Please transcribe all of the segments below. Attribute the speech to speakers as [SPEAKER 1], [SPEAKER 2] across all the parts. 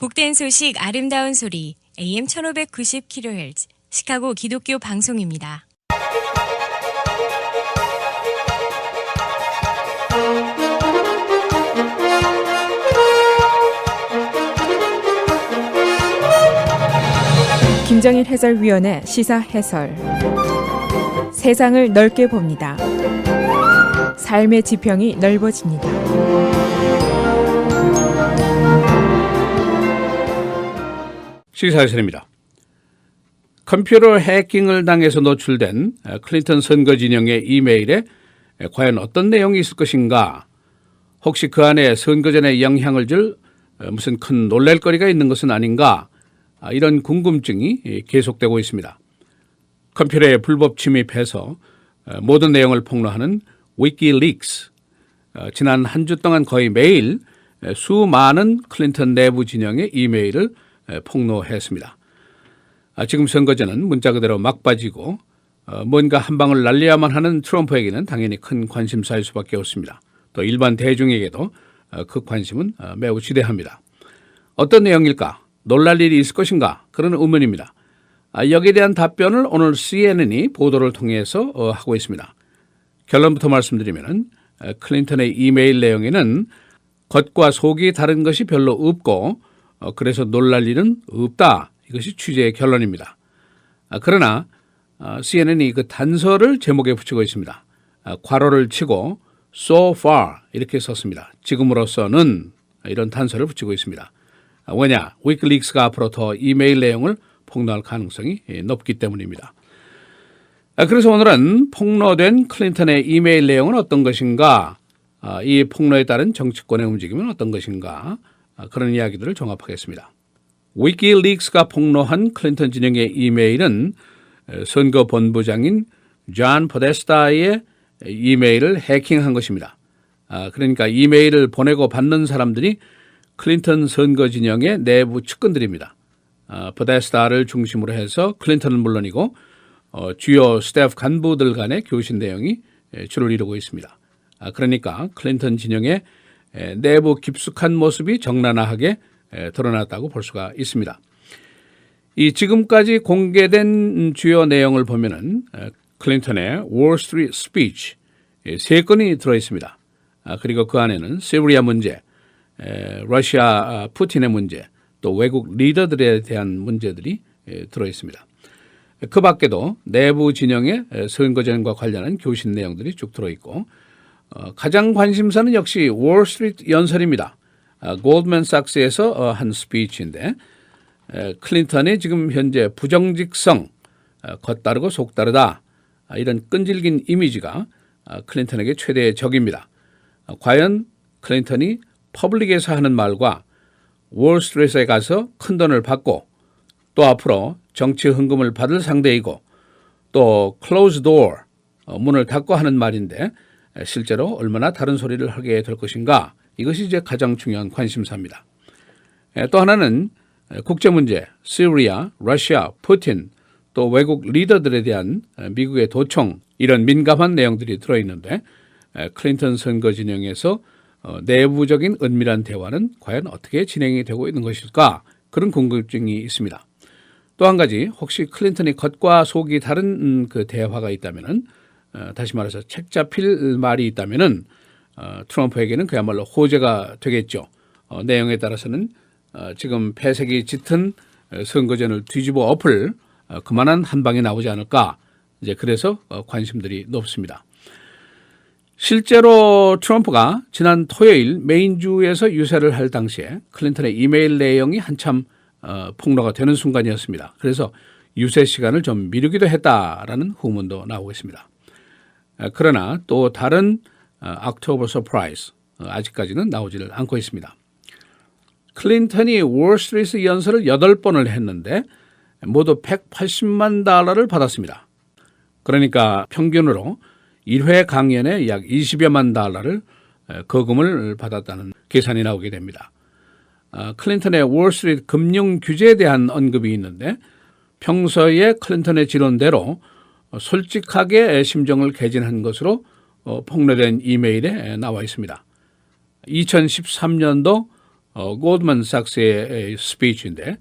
[SPEAKER 1] 복된 소식 아름다운 소리 AM 1590kHz 시카고 기독교 방송입니다.
[SPEAKER 2] 김정일 해설위원의 시사 해설. 세상을 넓게 봅니다. 삶의 지평이 넓어집니다.
[SPEAKER 3] 시사해설입니다. 컴퓨터 해킹을 당해서 노출된 클린턴 선거 진영의 이메일에 과연 어떤 내용이 있을 것인가? 혹시 그 안에 선거 전에 영향을 줄 무슨 큰 놀랄거리가 있는 것은 아닌가? 이런 궁금증이 계속되고 있습니다. 컴퓨터에 불법 침입해서 모든 내용을 폭로하는 위키리크스. 지난 한 주 동안 거의 매일 수많은 클린턴 내부 진영의 이메일을 폭로했습니다. 지금 선거제는 문자 그대로 막바지고 뭔가 한 방을 날려야만 하는 트럼프에게는 당연히 큰 관심사일 수밖에 없습니다. 또 일반 대중에게도 그 관심은 매우 지대합니다. 어떤 내용일까? 놀랄 일이 있을 것인가? 그런 의문입니다. 여기에 대한 답변을 오늘 CNN이 보도를 통해서 하고 있습니다. 결론부터 말씀드리면 클린턴의 이메일 내용에는 겉과 속이 다른 것이 별로 없고 그래서 놀랄 일은 없다. 이것이 취재의 결론입니다. 그러나 CNN이 그 단서를 제목에 붙이고 있습니다. 괄호를 치고 so far 이렇게 썼습니다. 지금으로서는 이런 단서를 붙이고 있습니다. 왜냐? 위키리크스가 앞으로 더 이메일 내용을 폭로할 가능성이 높기 때문입니다. 그래서 오늘은 폭로된 클린턴의 이메일 내용은 어떤 것인가? 이 폭로에 따른 정치권의 움직임은 어떤 것인가? 그런 이야기들을 종합하겠습니다. 위키리크스가 폭로한 클린턴 진영의 이메일은 선거 본부장인 존 포데스타의 이메일을 해킹한 것입니다. 그러니까 이메일을 보내고 받는 사람들이 클린턴 선거 진영의 내부 측근들입니다. 포데스타를 중심으로 해서 클린턴은 물론이고 주요 스태프 간부들 간의 교신 내용이 주를 이루고 있습니다. 그러니까 클린턴 진영의 내부 깊숙한 모습이 적나라하게 드러났다고 볼 수가 있습니다. 이 지금까지 공개된 주요 내용을 보면은 클린턴의 월스트리트 스피치 3건이 들어 있습니다. 그리고 그 안에는 시리아 문제, 러시아 푸틴의 문제, 또 외국 리더들에 대한 문제들이 들어 있습니다. 그 밖에도 내부 진영의 선거전과 관련한 교신 내용들이 쭉 들어 있고 가장 관심사는 역시 월스트리트 연설입니다. 골드맨삭스에서 한 스피치인데 클린턴의 지금 현재 부정직성, 겉다르고 속다르다 이런 끈질긴 이미지가 클린턴에게 최대의 적입니다. 과연 클린턴이 퍼블릭에서 하는 말과 월스트리트에 가서 큰돈을 받고 또 앞으로 정치 헌금을 받을 상대이고 또 클로즈 도어, 문을 닫고 하는 말인데 실제로 얼마나 다른 소리를 하게 될 것인가, 이것이 이제 가장 중요한 관심사입니다. 또 하나는 국제 문제, 시리아, 러시아, 푸틴, 또 외국 리더들에 대한 미국의 도청, 이런 민감한 내용들이 들어있는데 클린턴 선거 진영에서 내부적인 은밀한 대화는 과연 어떻게 진행이 되고 있는 것일까, 그런 궁금증이 있습니다. 또 한 가지, 혹시 클린턴이 겉과 속이 다른 그 대화가 있다면은 다시 말해서 책 잡힐 말이 있다면은 트럼프에게는 그야말로 호재가 되겠죠. 내용에 따라서는 지금 패색이 짙은 선거전을 뒤집어 엎을 그만한 한 방이 나오지 않을까, 이제 그래서 관심들이 높습니다. 실제로 트럼프가 지난 토요일 메인주에서 유세를 할 당시에 클린턴의 이메일 내용이 한참 폭로가 되는 순간이었습니다. 그래서 유세 시간을 좀 미루기도 했다라는 후문도 나오고 있습니다. 그러나 또 다른 옥토버 서프라이즈, 아직까지는 나오지를 않고 있습니다. 클린턴이 월스트리트 연설을 8번을 했는데 모두 $180만 받았습니다. 그러니까 평균으로 1회 강연에 약 20여만 달러를 거금을 받았다는 계산이 나오게 됩니다. 클린턴의 월스트리트 금융 규제에 대한 언급이 있는데 평소에 클린턴의 지론대로 솔직하게 심정을 개진한 것으로 폭로된 이메일에 나와 있습니다. 2013년도 골드만삭스의 스피치인데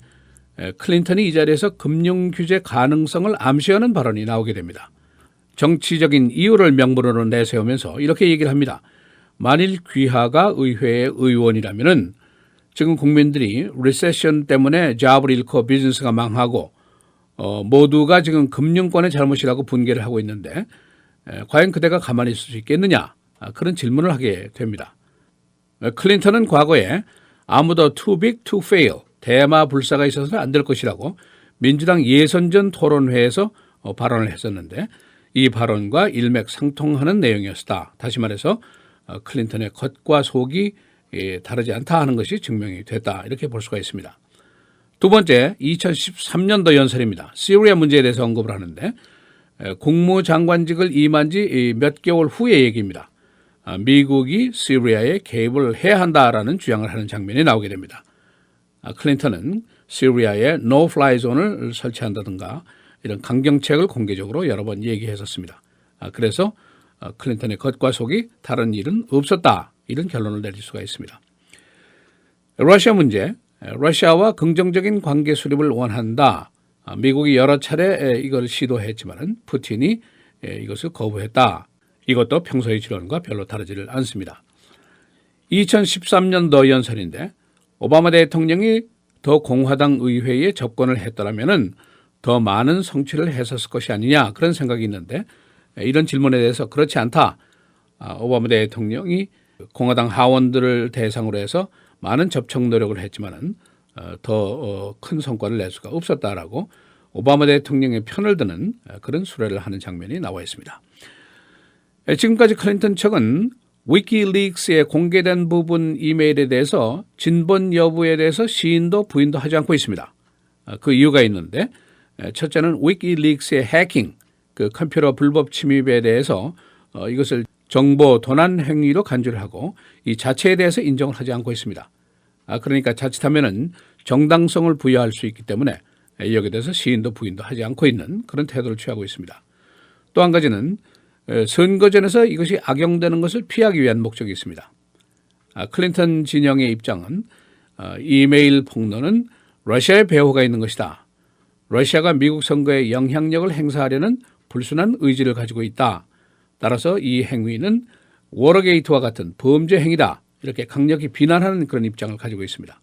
[SPEAKER 3] 클린턴이 이 자리에서 금융규제 가능성을 암시하는 발언이 나오게 됩니다. 정치적인 이유를 명분으로 내세우면서 이렇게 얘기를 합니다. 만일 귀하가 의회의 의원이라면은 지금 국민들이 리세션 때문에 잡을 잃고 비즈니스가 망하고 모두가 지금 금융권의 잘못이라고 분개를 하고 있는데 과연 그대가 가만히 있을 수 있겠느냐 그런 질문을 하게 됩니다. 클린턴은 과거에 아무도 too big to fail 대마 불사가 있어서는 안 될 것이라고 민주당 예선전 토론회에서 발언을 했었는데 이 발언과 일맥상통하는 내용이었다. 다시 말해서 클린턴의 겉과 속이 다르지 않다 하는 것이 증명이 됐다. 이렇게 볼 수가 있습니다. 두 번째, 2013년도 연설입니다. 시리아 문제에 대해서 언급을 하는데 국무장관직을 임한 지 몇 개월 후의 얘기입니다. 미국이 시리아에 개입을 해야 한다라는 주장을 하는 장면이 나오게 됩니다. 클린턴은 시리아에 노플라이 존을 설치한다든가 이런 강경책을 공개적으로 여러 번 얘기했었습니다. 그래서 클린턴의 겉과 속이 다른 일은 없었다. 이런 결론을 내릴 수가 있습니다. 러시아 문제, 러시아와 긍정적인 관계 수립을 원한다. 미국이 여러 차례 이걸 시도했지만 푸틴이 이것을 거부했다. 이것도 평소의 지론과 별로 다르지를 않습니다. 2013년도 연설인데 오바마 대통령이 더 공화당 의회에 접근을 했더라면 더 많은 성취를 했었을 것이 아니냐 그런 생각이 있는데 이런 질문에 대해서 그렇지 않다. 오바마 대통령이 공화당 하원들을 대상으로 해서 많은 접촉 노력을 했지만은 더 큰 성과를 낼 수가 없었다라고 오바마 대통령의 편을 드는 그런 수레를 하는 장면이 나와 있습니다. 지금까지 클린턴 측은 위키리크스에 공개된 부분 이메일에 대해서 진본 여부에 대해서 시인도 부인도 하지 않고 있습니다. 그 이유가 있는데 첫째는 위키리크스의 해킹, 그 컴퓨터 불법 침입에 대해서 이것을 정보 도난 행위로 간주를 하고 이 자체에 대해서 인정을 하지 않고 있습니다. 그러니까 자칫하면은 정당성을 부여할 수 있기 때문에 여기에 대해서 시인도 부인도 하지 않고 있는 그런 태도를 취하고 있습니다. 또 한 가지는 선거전에서 이것이 악용되는 것을 피하기 위한 목적이 있습니다. 클린턴 진영의 입장은 이메일 폭로는 러시아의 배후가 있는 것이다. 러시아가 미국 선거에 영향력을 행사하려는 불순한 의지를 가지고 있다. 따라서 이 행위는 워러게이트와 같은 범죄 행위다. 이렇게 강력히 비난하는 그런 입장을 가지고 있습니다.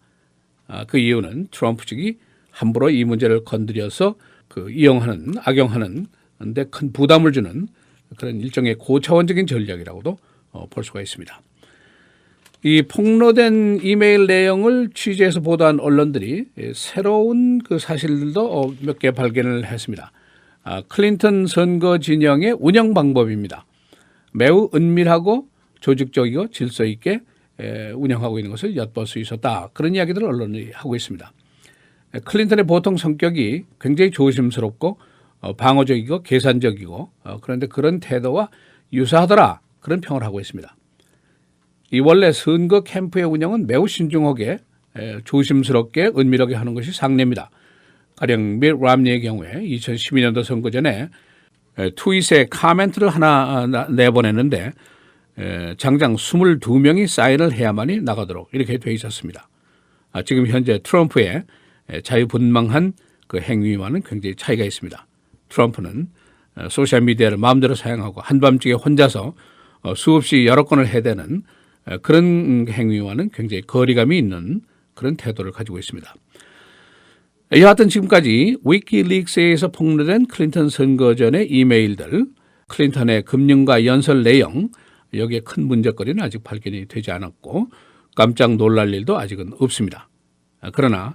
[SPEAKER 3] 그 이유는 트럼프 측이 함부로 이 문제를 건드려서 이용하는, 악용하는 데 큰 부담을 주는 그런 일종의 고차원적인 전략이라고도 볼 수가 있습니다. 이 폭로된 이메일 내용을 취재해서 보도한 언론들이 새로운 그 사실들도 몇 개 발견을 했습니다. 클린턴 선거 진영의 운영 방법입니다. 매우 은밀하고 조직적이고 질서 있게 운영하고 있는 것을 엿볼 수 있었다. 그런 이야기들을 언론이 하고 있습니다. 클린턴의 보통 성격이 굉장히 조심스럽고 방어적이고 계산적이고 그런데 그런 태도와 유사하더라. 그런 평을 하고 있습니다. 이 원래 선거 캠프의 운영은 매우 신중하게 조심스럽게 은밀하게 하는 것이 상례입니다. 가령 밋 람니의 경우에 2012년도 선거 전에 트윗에 카멘트를 하나 내보냈는데 장장 22명이 사인을 해야만이 나가도록 이렇게 돼 있었습니다. 지금 현재 트럼프의 자유분방한 그 행위와는 굉장히 차이가 있습니다. 트럼프는 소셜미디어를 마음대로 사용하고 한밤중에 혼자서 수없이 여러 건을 해대는 그런 행위와는 굉장히 거리감이 있는 그런 태도를 가지고 있습니다. 여하튼 지금까지 위키리크스에서 폭로된 클린턴 선거 전의 이메일들, 클린턴의 금융과 연설 내용, 여기에 큰 문제거리는 아직 발견이 되지 않았고 깜짝 놀랄 일도 아직은 없습니다. 그러나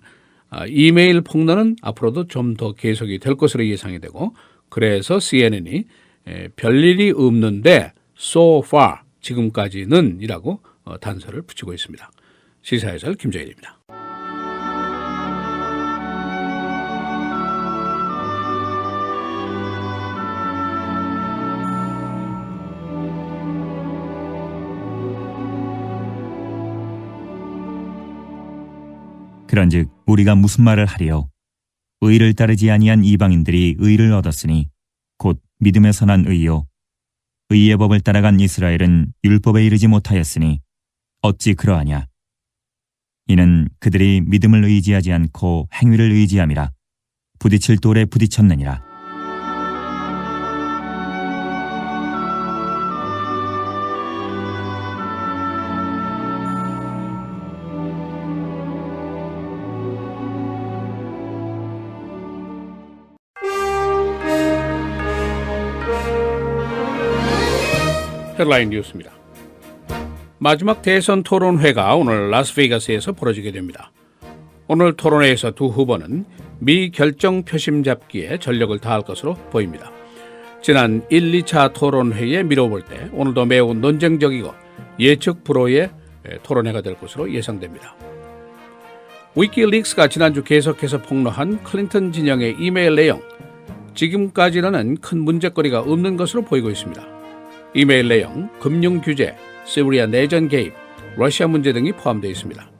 [SPEAKER 3] 이메일 폭로는 앞으로도 좀 더 계속이 될 것으로 예상이 되고 그래서 CNN이 별일이 없는데 so far 지금까지는 이라고 단서를 붙이고 있습니다. 시사해설 김정일입니다.
[SPEAKER 4] 그런즉 우리가 무슨 말을 하리요? 의를 따르지 아니한 이방인들이 의를 얻었으니 곧 믿음에서 난 의요. 의의 법을 따라간 이스라엘은 율법에 이르지 못하였으니 어찌 그러하냐? 이는 그들이 믿음을 의지하지 않고 행위를 의지함이라. 부딪힐 돌에 부딪혔느니라.
[SPEAKER 3] 헤드라인 뉴스입니다. 마지막 대선 토론회가 오늘 라스베이거스에서 벌어지게 됩니다. 오늘 토론회에서 두 후보는 미 결정 표심 잡기에 전력을 다할 것으로 보입니다. 지난 1, 2차 토론회에 미뤄볼 때 오늘도 매우 논쟁적이고 예측 불허의 토론회가 될 것으로 예상됩니다. 위키릭스가 지난주 계속해서 폭로한 클린턴 진영의 이메일 내용, 지금까지는 큰 문제거리가 없는 것으로 보이고 있습니다. 이메일 내용, 금융 규제, 시리아 내전 개입, 러시아 문제 등이 포함되어 있습니다.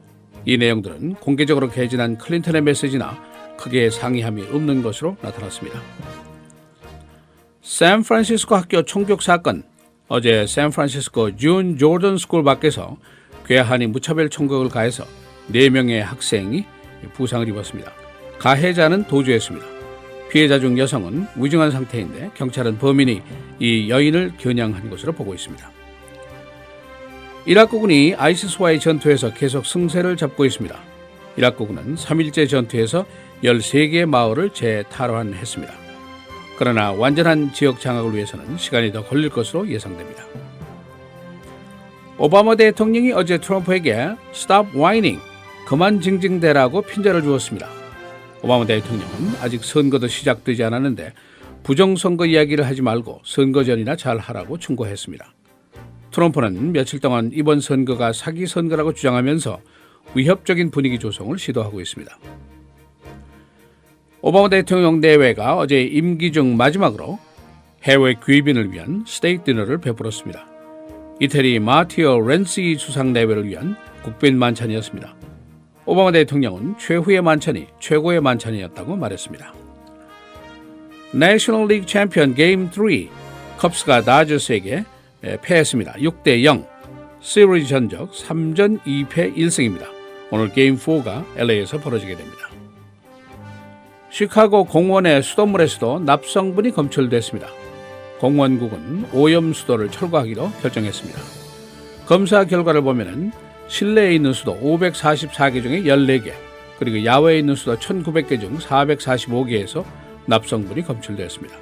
[SPEAKER 3] 이 내용들은 공개적으로 개진한 클린턴의 메시지나 크게 상이함이 없는 것으로 나타났습니다. 샌프란시스코 학교 총격 사건, 어제 샌프란시스코 준 조던 스쿨 밖에서 괴한이 무차별 총격을 가해서 4명의 학생이 부상을 입었습니다. 가해자는 도주했습니다. 피해자 중 여성은 위중한 상태인데 경찰은 범인이 이 여인을 겨냥한 것으로 보고 있습니다. 이라크군이 아이시스와의 전투에서 계속 승세를 잡고 있습니다. 이라크군은 3일째 전투에서 13개의 마을을 재탈환했습니다. 그러나 완전한 지역 장악을 위해서는 시간이 더 걸릴 것으로 예상됩니다. 오바마 대통령이 어제 트럼프에게 Stop whining, 그만 징징대라고 핀잔을 주었습니다. 오바마 대통령은 아직 선거도 시작되지 않았는데 부정선거 이야기를 하지 말고 선거 전이나 잘 하라고 충고했습니다. 트럼프는 며칠 동안 이번 선거가 사기 선거라고 주장하면서 위협적인 분위기 조성을 시도하고 있습니다. 오바마 대통령 내외가 어제 임기 중 마지막으로 해외 귀빈을 위한 스테이크 디너를 베풀었습니다. 이태리 마티어 렌시 수상 내외를 위한 국빈 만찬이었습니다. 오바마 대통령은 최후의 만찬이 최고의 만찬이었다고 말했습니다. 내셔널 리그 챔피언 게임 3, 컵스가 다저스에게 패했습니다. 6대0, 시리즈 전적 3전 2패 1승입니다. 오늘 게임 4가 LA에서 벌어지게 됩니다. 시카고 공원의 수돗물에서도 납성분이 검출됐습니다. 공원국은 오염수도를 철거하기로 결정했습니다. 검사 결과를 보면 실내에 있는 수도 544개 중에 14개, 그리고 야외에 있는 수도 1900개 중 445개에서 납성분이 검출됐습니다.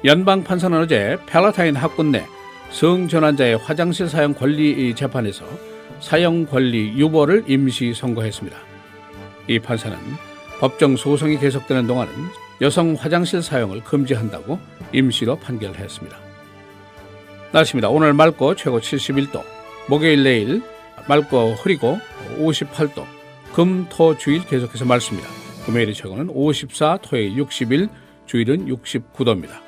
[SPEAKER 3] 연방판사는 어제 팰라타인 학군 내 성전환자의 화장실 사용 권리 재판에서 사용 권리 유보를 임시 선고했습니다. 이 판사는 법정 소송이 계속되는 동안은 여성 화장실 사용을 금지한다고 임시로 판결했습니다. 날씨입니다. 오늘 맑고 최고 71도, 목요일 내일 맑고 흐리고 58도, 금, 토, 주일 계속해서 맑습니다. 금요일의 최고는 54, 토요일 61, 주일은 69도입니다.